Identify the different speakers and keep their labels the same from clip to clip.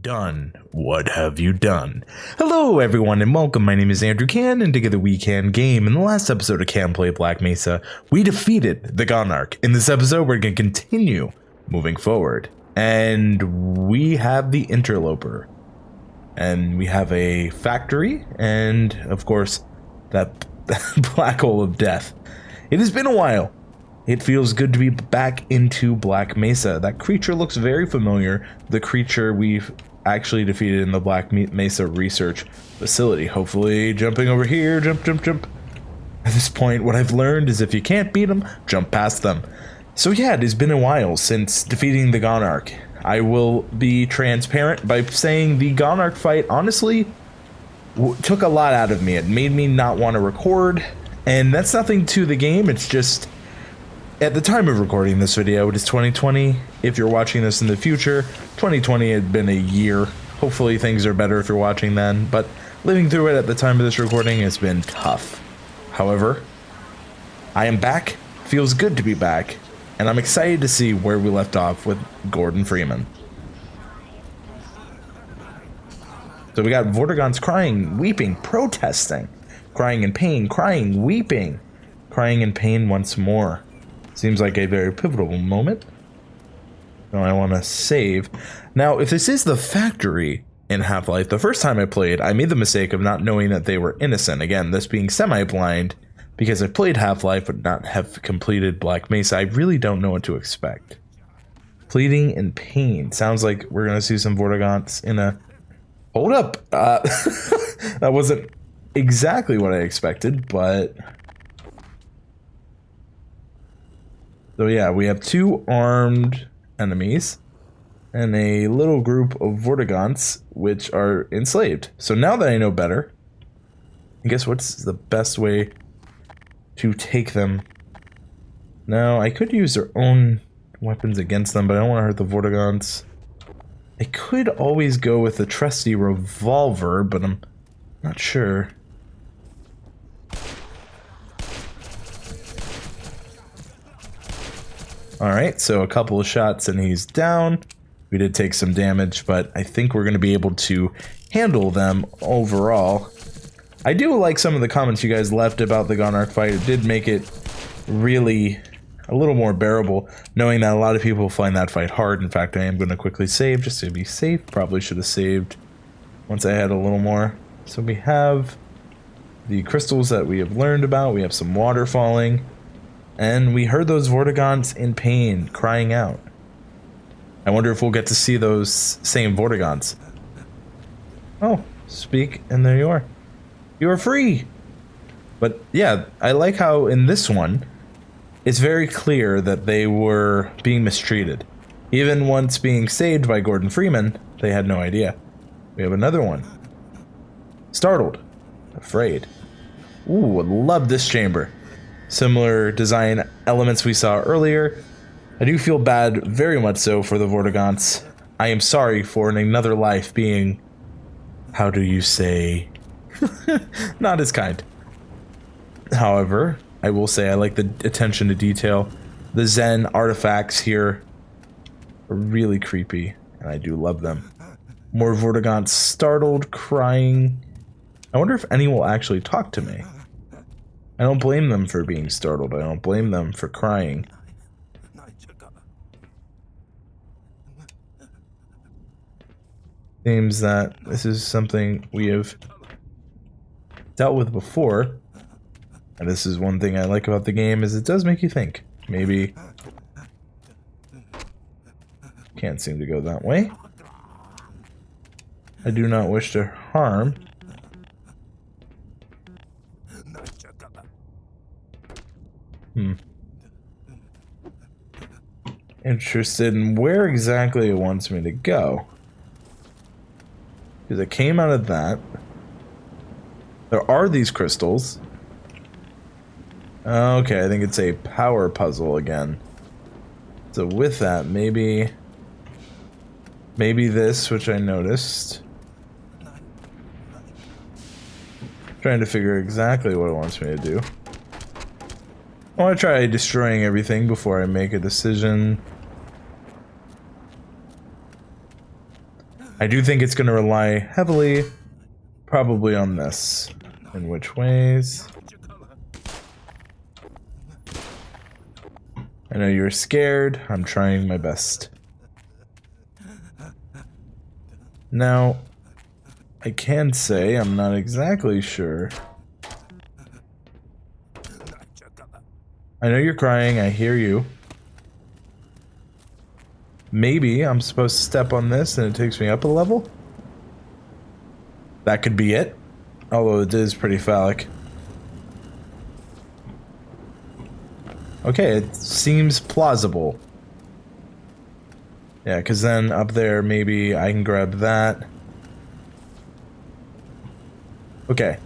Speaker 1: done? What have you done? Hello everyone and welcome, my name is Andrew Can and together we can game. In the last episode of Can Play Black Mesa, we defeated the Gonarch. In this episode we're going to continue moving forward. And we have the Interloper. And we have a factory and of course that black hole of death. It has been a while. It feels good to be back into Black Mesa. That creature looks very familiar. The creature we've actually defeated in the Black Mesa research facility. Hopefully jumping over here, jump. At this point, what I've learned is if you can't beat them, jump past them. So yeah, it has been a while since defeating the Gonarch. I will be transparent by saying the Gonarch fight honestly took a lot out of me. It made me not want to record, and that's nothing to the game, it's just at the time of recording this video, it is 2020. If you're watching this in the future, 2020 had been a year. Hopefully things are better if you're watching then, but living through it at the time of this recording has been tough. However, I am back, feels good to be back, and I'm excited to see where we left off with Gordon Freeman. So we got Vortigaunts crying, weeping, protesting, crying in pain, crying, weeping, crying in pain once more. Seems like a very pivotal moment. Now I want to save. Now, if this is the factory in Half-Life, the first time I played, I made the mistake of not knowing that they were innocent. Again, this being semi-blind, because I played Half-Life but not have completed Black Mesa, I really don't know what to expect. Pleading in pain. Sounds like we're going to see some Vortigaunts in a... Hold up! That wasn't exactly what I expected, but... So yeah, we have two armed enemies and a little group of Vortigaunts which are enslaved. So now that I know better, I guess what's the best way to take them? Now, I could use their own weapons against them, but I don't want to hurt the Vortigaunts. I could always go with the trusty revolver, but I'm not sure. Alright, so a couple of shots and he's down. We did take some damage, but I think we're going to be able to handle them overall. I do like some of the comments you guys left about the Gonarch fight. It did make it really a little more bearable, knowing that a lot of people find that fight hard. In fact, I am going to quickly save just to be safe. Probably should have saved once I had a little more. So we have the crystals that we have learned about. We have some water falling. And we heard those Vortigaunts in pain, crying out. I wonder if we'll get to see those same Vortigaunts. Oh, speak, and there you are. You are free! But yeah, I like how in this one, it's very clear that they were being mistreated. Even once being saved by Gordon Freeman, they had no idea. We have another one. Startled. Afraid. Ooh, I love this chamber. Similar design elements we saw earlier. I do feel bad, very much so, for the Vortigaunts. I am sorry for another life being, how do you say, not as kind. However, I will say I like the attention to detail. The Zen artifacts here are really creepy, and I do love them. More Vortigaunts startled, crying. I wonder if any will actually talk to me. I don't blame them for being startled. I don't blame them for crying. Seems that this is something we have dealt with before. And this is one thing I like about the game, is it does make you think. Maybe... Can't seem to go that way. I do not wish to harm. Interested in where exactly it wants me to go. Because it came out of that. There are these crystals. Okay, I think it's a power puzzle again. So with that, maybe this, which I noticed. Trying to figure exactly what it wants me to do. I want to try destroying everything before I make a decision. I do think it's going to rely heavily, probably on this. In which ways? I know you're scared. I'm trying my best. Now, I can say I'm not exactly sure. I know you're crying. I hear you. Maybe I'm supposed to step on this and it takes me up a level? That could be it. Although it is pretty phallic. Okay, it seems plausible. Yeah, because then up there, maybe I can grab that. Okay.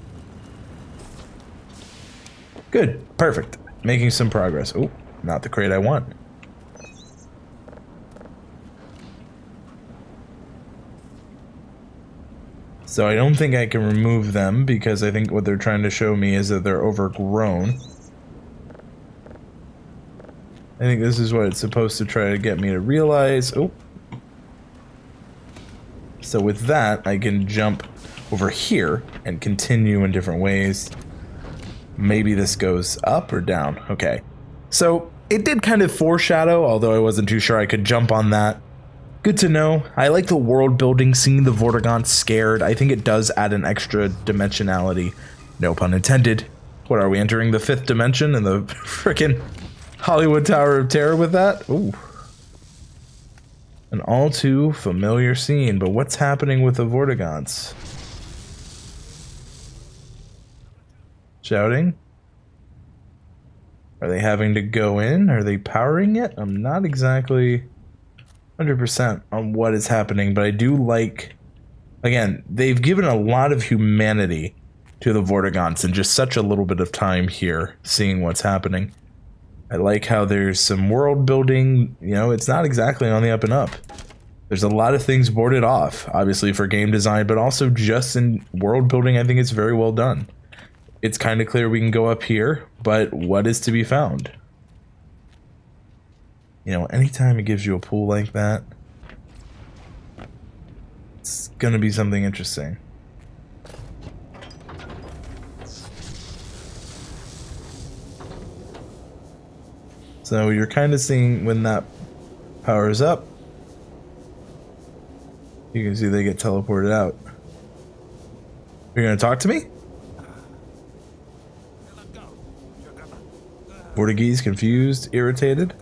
Speaker 1: Good. Perfect. Making some progress. Oh, not the crate I want. So I don't think I can remove them because I think what they're trying to show me is that they're overgrown. I think this is what it's supposed to try to get me to realize. Oh. So with that, I can jump over here and continue in different ways. Maybe this goes up or down. Okay. So it did kind of foreshadow, although I wasn't too sure I could jump on that. Good to know. I like the world building, seeing the Vortigaunts scared. I think it does add an extra dimensionality. No pun intended. What, are we entering the 5th dimension in the frickin' Hollywood Tower of Terror with that? Ooh. An all too familiar scene, but what's happening with the Vortigaunts? Shouting? Are they having to go in? Are they powering it? I'm not exactly 100% on what is happening, but I do like, again, they've given a lot of humanity to the Vortigaunts in just such a little bit of time here, seeing what's happening. I like how there's some world building, you know, it's not exactly on the up and up. There's a lot of things boarded off, obviously for game design, but also just in world building, I think it's very well done. It's kind of clear we can go up here, but what is to be found? You know, anytime it gives you a pool like that, it's gonna be something interesting. So you're kind of seeing when that powers up, you can see they get teleported out. You're gonna talk to me? Vortigaunts confused, irritated.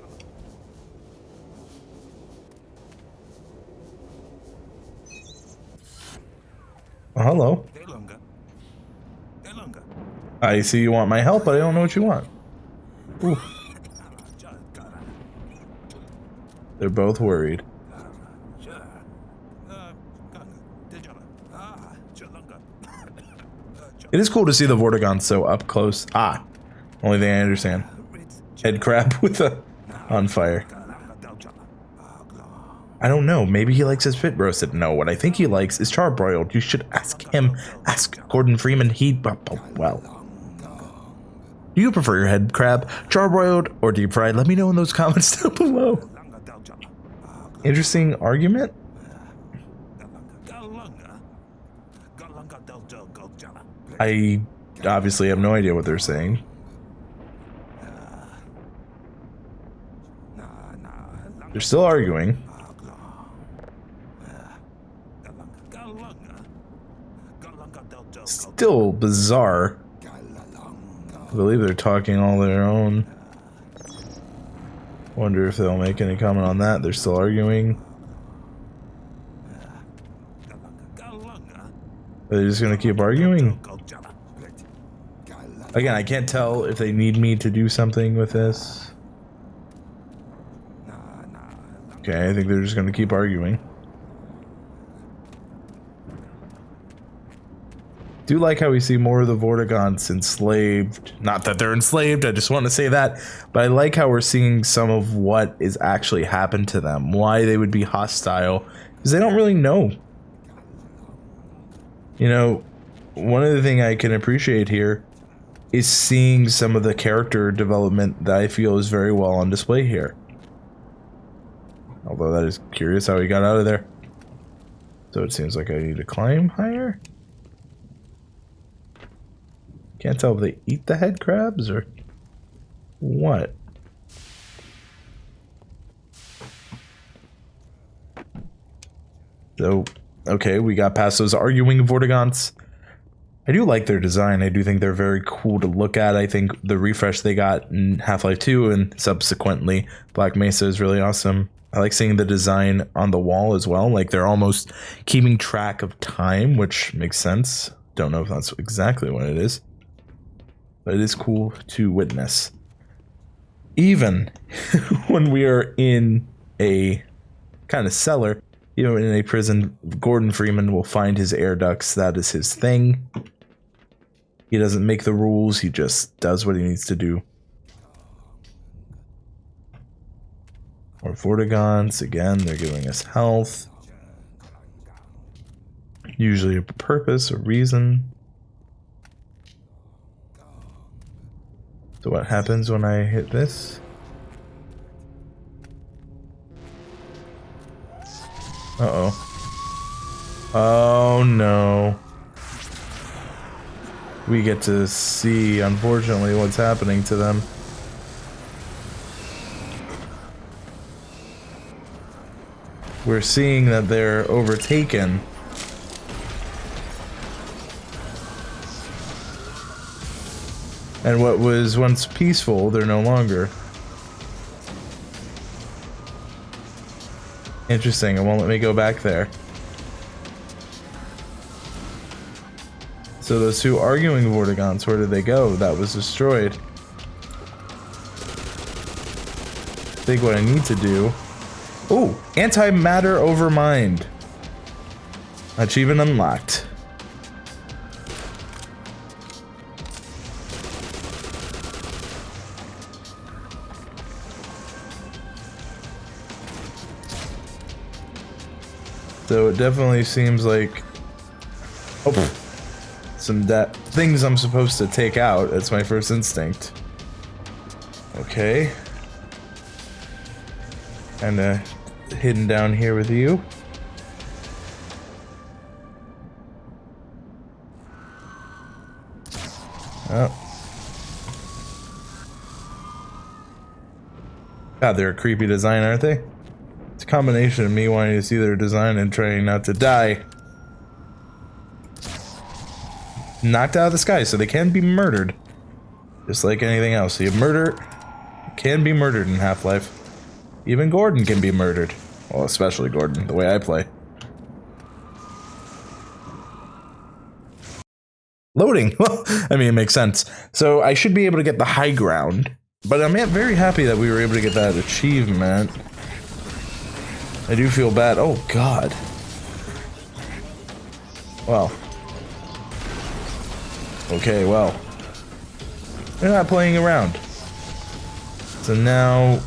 Speaker 1: Oh, hello. I see you want my help, but I don't know what you want. Ooh. They're both worried. It is cool to see the Vortigaunts so up close. Ah, only thing I understand. Head crab with a on fire. I don't know. Maybe he likes his fit roasted. No, what I think he likes is charbroiled. You should ask him. Ask Gordon Freeman. Well. Do you prefer your head crab charbroiled or deep fried? Let me know in those comments down below. Interesting argument. I obviously have no idea what they're saying. They're still arguing. Still bizarre. I believe they're talking all their own. Wonder if they'll make any comment on that. They're still arguing. Are they just gonna keep arguing? Again, I can't tell if they need me to do something with this. Okay, I think they're just gonna keep arguing. Do like how we see more of the Vortigaunts enslaved. Not that they're enslaved, I just want to say that. But I like how we're seeing some of what is actually happened to them. Why they would be hostile. Because they don't really know. You know, one of the things I can appreciate here is seeing some of the character development that I feel is very well on display here. Although that is curious how he got out of there. So it seems like I need to climb higher. Can't tell if they eat the head crabs or what. So, okay, we got past those arguing Vortigaunts. I do like their design. I do think they're very cool to look at. I think the refresh they got in Half-Life 2 and subsequently Black Mesa is really awesome. I like seeing the design on the wall as well. Like they're almost keeping track of time, which makes sense. Don't know if that's exactly what it is, but it is cool to witness. Even when we are in a kind of cellar, you know, in a prison, Gordon Freeman will find his air ducts. That is his thing. He doesn't make the rules, he just does what he needs to do. Or Vortigaunts, again, they're giving us health. Usually a purpose, a reason. So what happens when I hit this? Uh-oh. Oh no. We get to see, unfortunately, what's happening to them. We're seeing that they're overtaken. And what was once peaceful, they're no longer. Interesting, it won't let me go back there. So those two arguing Vortigaunts, where did they go? That was destroyed. I think what I need to do... Oh! Antimatter over mind. Achievement unlocked. So it definitely seems like... Oh! Some things I'm supposed to take out. That's my first instinct. Okay. Kinda hidden down here with you. Oh. God, they're a creepy design, aren't they? It's a combination of me wanting to see their design and trying not to die. Knocked out of the sky, so they can be murdered. Just like anything else. So you murder can be murdered in Half-Life. Even Gordon can be murdered. Well, especially Gordon, the way I play. Loading! Well, I mean, it makes sense. So I should be able to get the high ground. But I'm very happy that we were able to get that achievement. I do feel bad. Oh, God. Well. Okay, well. They're not playing around. So now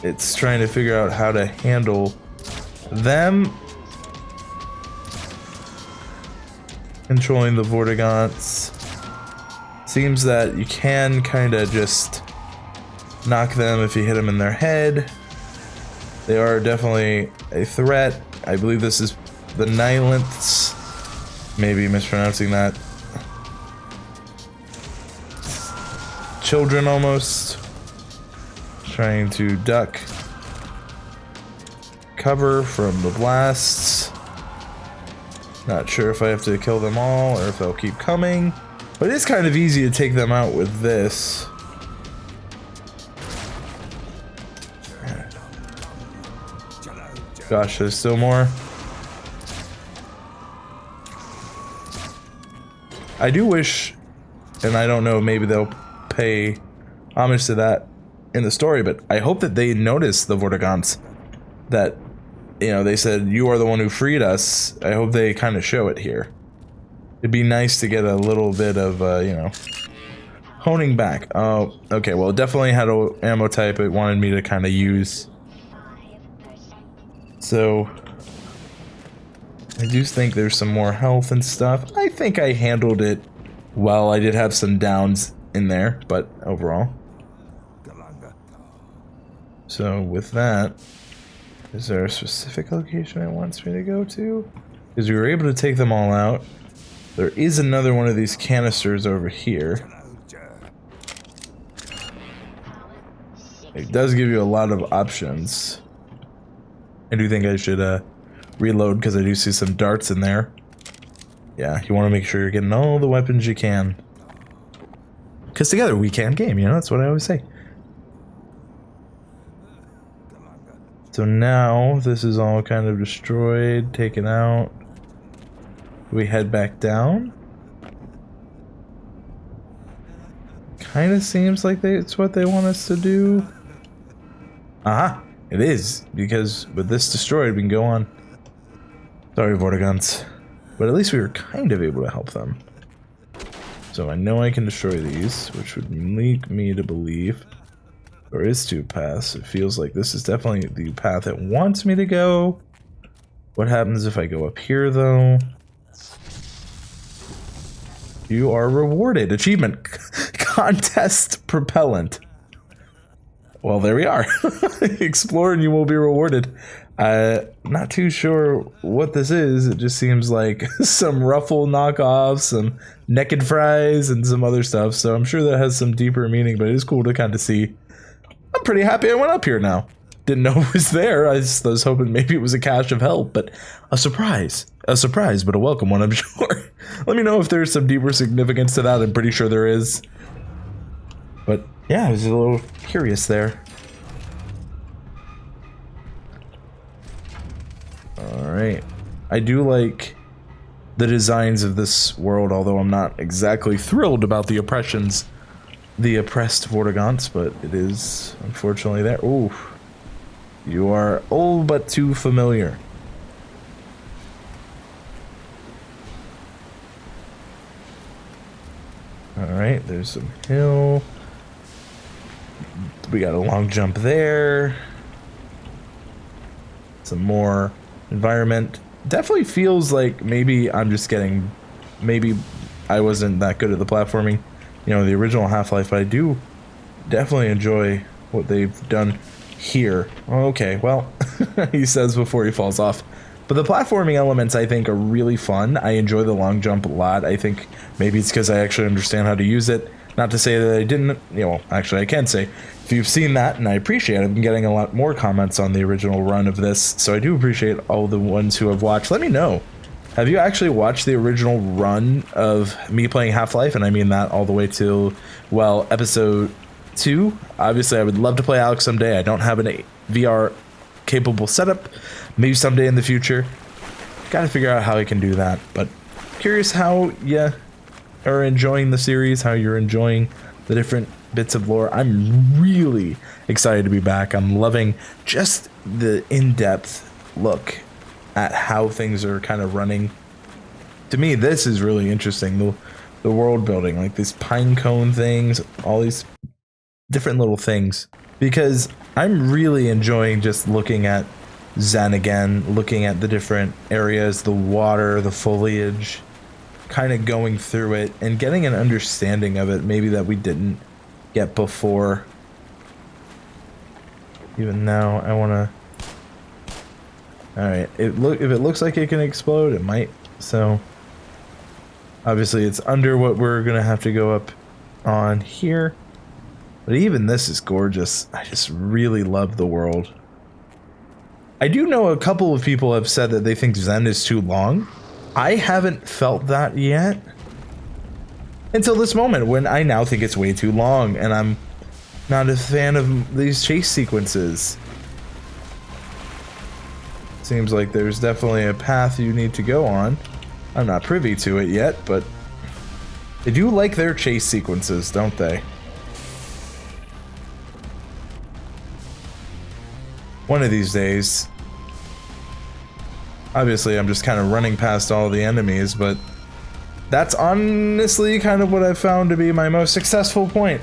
Speaker 1: it's trying to figure out how to handle them. Controlling the Vortigaunts. Seems that you can kind of just knock them if you hit them in their head. They are definitely a threat. I believe this is the Nihilants. Maybe mispronouncing that. Children almost. Trying to duck. Cover from the blasts. Not sure if I have to kill them all or if they'll keep coming. But it's kind of easy to take them out with this. Gosh, there's still more. I do wish, and I don't know, maybe they'll pay homage to that in the story, but I hope that they notice the Vortigaunts. That, you know, they said, you are the one who freed us. I hope they kind of show it here. It'd be nice to get a little bit of, you know, honing back. Oh, okay, well, it definitely had an ammo type it wanted me to kind of use. So, I do think there's some more health and stuff. I think I handled it well. I did have some downs in there, but overall. So, with that, Is there a specific location it wants me to go to? Because we were able to take them all out. There is another one of these canisters over here. It does give you a lot of options. I do think I should reload because I do see some darts in there. Yeah, you want to make sure you're getting all the weapons you can. Because together we can game, you know, that's what I always say. So now this is all kind of destroyed, taken out. We head back down. Kind of seems like it's what they want us to do. Aha, it is, because with this destroyed, we can go on. Sorry, Vortigaunts. But at least we were kind of able to help them. So I know I can destroy these, which would lead me to believe there is two paths. It feels like this is definitely the path it wants me to go. What happens if I go up here, though? You are rewarded. Achievement. Contest propellant. Well, there we are. Explore and you will be rewarded. Not too sure what this is. It just seems like some Ruffle knockoffs, some Naked Fries, and some other stuff. So I'm sure that has some deeper meaning, but it is cool to kind of see. I'm pretty happy I went up here now. Didn't know it was there. I was hoping maybe it was a cache of help, but a surprise. A surprise, but a welcome one, I'm sure. Let me know if there's some deeper significance to that. I'm pretty sure there is. But yeah, I was a little curious there. Alright. I do like the designs of this world, although I'm not exactly thrilled about the oppressed Vortigaunts, but it is unfortunately there. Ooh. You are all but too familiar. Alright, there's some hill. We got a long jump there. Some more environment. Definitely feels like maybe I'm just getting... Maybe I wasn't that good at the platforming. You know, the original Half-Life, but I do definitely enjoy what they've done here. Okay, well, he says before he falls off. But the platforming elements, I think, are really fun. I enjoy the long jump a lot. I think maybe it's because I actually understand how to use it. Not to say that I didn't, you know, actually I can say, if you've seen that, and I appreciate it, I've been getting a lot more comments on the original run of this, so I do appreciate all the ones who have watched. Let me know. Have you actually watched the original run of me playing Half-Life? And I mean that all the way till, well, episode 2. Obviously, I would love to play Alex someday. I don't have an VR capable setup. Maybe someday in the future. Gotta figure out how I can do that. But curious how you are enjoying the series, how you're enjoying the different bits of lore. I'm really excited to be back. I'm loving just the in-depth look at how things are kind of running. To me, this is really interesting. The world building, like these pine cone things, all these different little things. Because I'm really enjoying just looking at Zen again, looking at the different areas, the water, the foliage, kind of going through it and getting an understanding of it, maybe that we didn't get before. Even now, I want to... Alright, if it looks like it can explode, it might. So, obviously it's under what we're going to have to go up on here. But even this is gorgeous. I just really love the world. I do know a couple of people have said that they think Zen is too long. I haven't felt that yet. Until this moment, when I now think it's way too long, and I'm not a fan of these chase sequences. Seems like there's definitely a path you need to go on. I'm not privy to it yet, but they do like their chase sequences, don't they? One of these days. Obviously, I'm just kind of running past all the enemies, but that's honestly kind of what I've found to be my most successful point.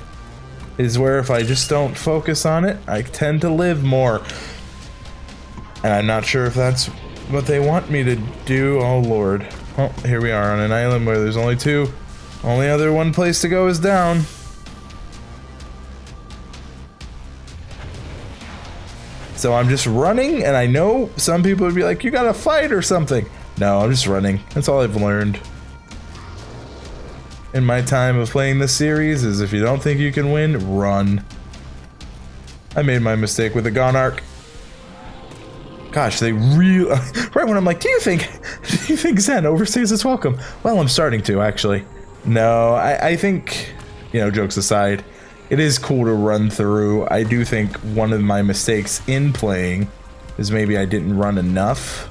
Speaker 1: Is where if I just don't focus on it, I tend to live more. And I'm not sure if that's what they want me to do. Oh lord. Oh, here we are on an island where there's only two. Only other one place to go is down. So I'm just running, and I know some people would be like, you gotta fight or something. No, I'm just running. That's all I've learned in my time of playing this series, is if you don't think you can win, run. I made my mistake with the Gonarch. Gosh, they really... right when I'm like, do you think Zen overstays its welcome? Well, I'm starting to, actually. No, I think, you know, jokes aside, it is cool to run through. I do think one of my mistakes in playing is maybe I didn't run enough.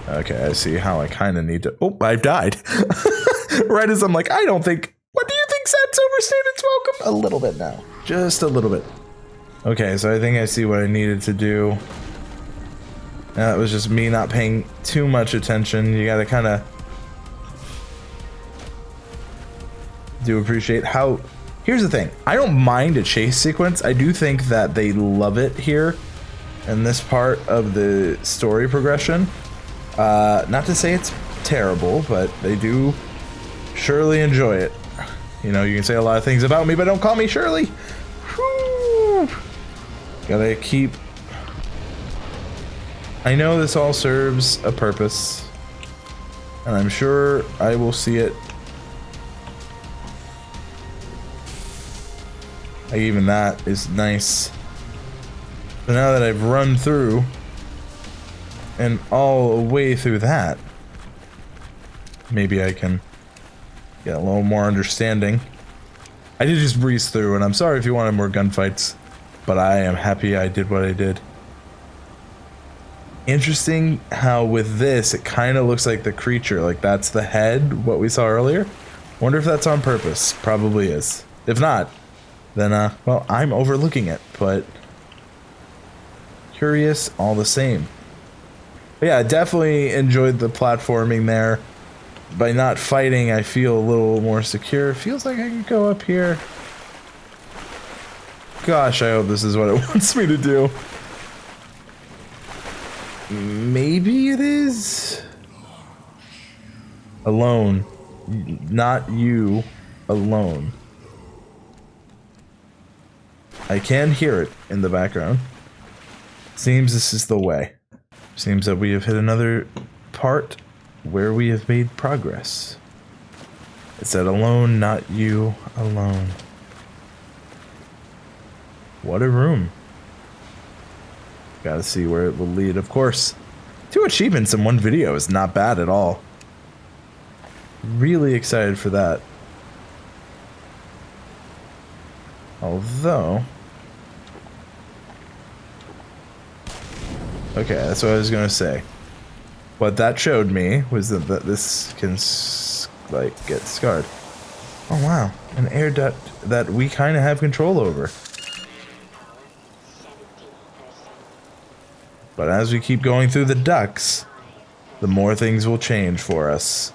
Speaker 1: Okay, I see how I kind of need to... Oh, I've died. Right as I'm like, I don't think... What do you think Zen's overstayed its welcome? A little bit now. Just a little bit. Okay, so I think I see what I needed to do. That was just me not paying too much attention. You gotta kind of... do appreciate how... Here's the thing. I don't mind a chase sequence. I do think that they love it here in this part of the story progression. Not to say it's terrible, but they do surely enjoy it. You know, you can say a lot of things about me, but don't call me Shirley. Whew. Gotta keep... I know this all serves a purpose, and I'm sure I will see it. Like, even that is nice. So now that I've run through and all the way through that, maybe I can get a little more understanding. I did just breeze through, and I'm sorry if you wanted more gunfights, but I am happy I did what I did. Interesting how with this, it kind of looks like the creature, like that's the head, what we saw earlier. Wonder if that's on purpose. Probably is. If not, then, well, I'm overlooking it, but curious all the same. But yeah, I definitely enjoyed the platforming there. By not fighting, I feel a little more secure. It feels like I can go up here. Gosh, I hope this is what it wants me to do. Maybe it is? Alone. Not you. Alone. I can hear it in the background. Seems this is the way. Seems that we have hit another part where we have made progress. It said alone, not you alone. What a room. Gotta see where it will lead. Of course, 2 achievements in 1 video is not bad at all. Really excited for that. Although... okay, that's what I was gonna say. What that showed me was that this can, like, get scarred. Oh wow, an air duct that we kind of have control over. But as we keep going through the ducts, the more things will change for us.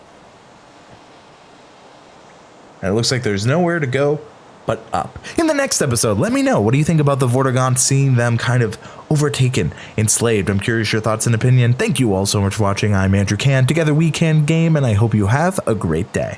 Speaker 1: And it looks like there's nowhere to go but up. In the next episode, let me know, what do you think about the Vortigaunts, seeing them kind of overtaken, enslaved? I'm curious your thoughts and opinion. Thank you all so much for watching. I'm Andrew Can. Together we can game, and I hope you have a great day.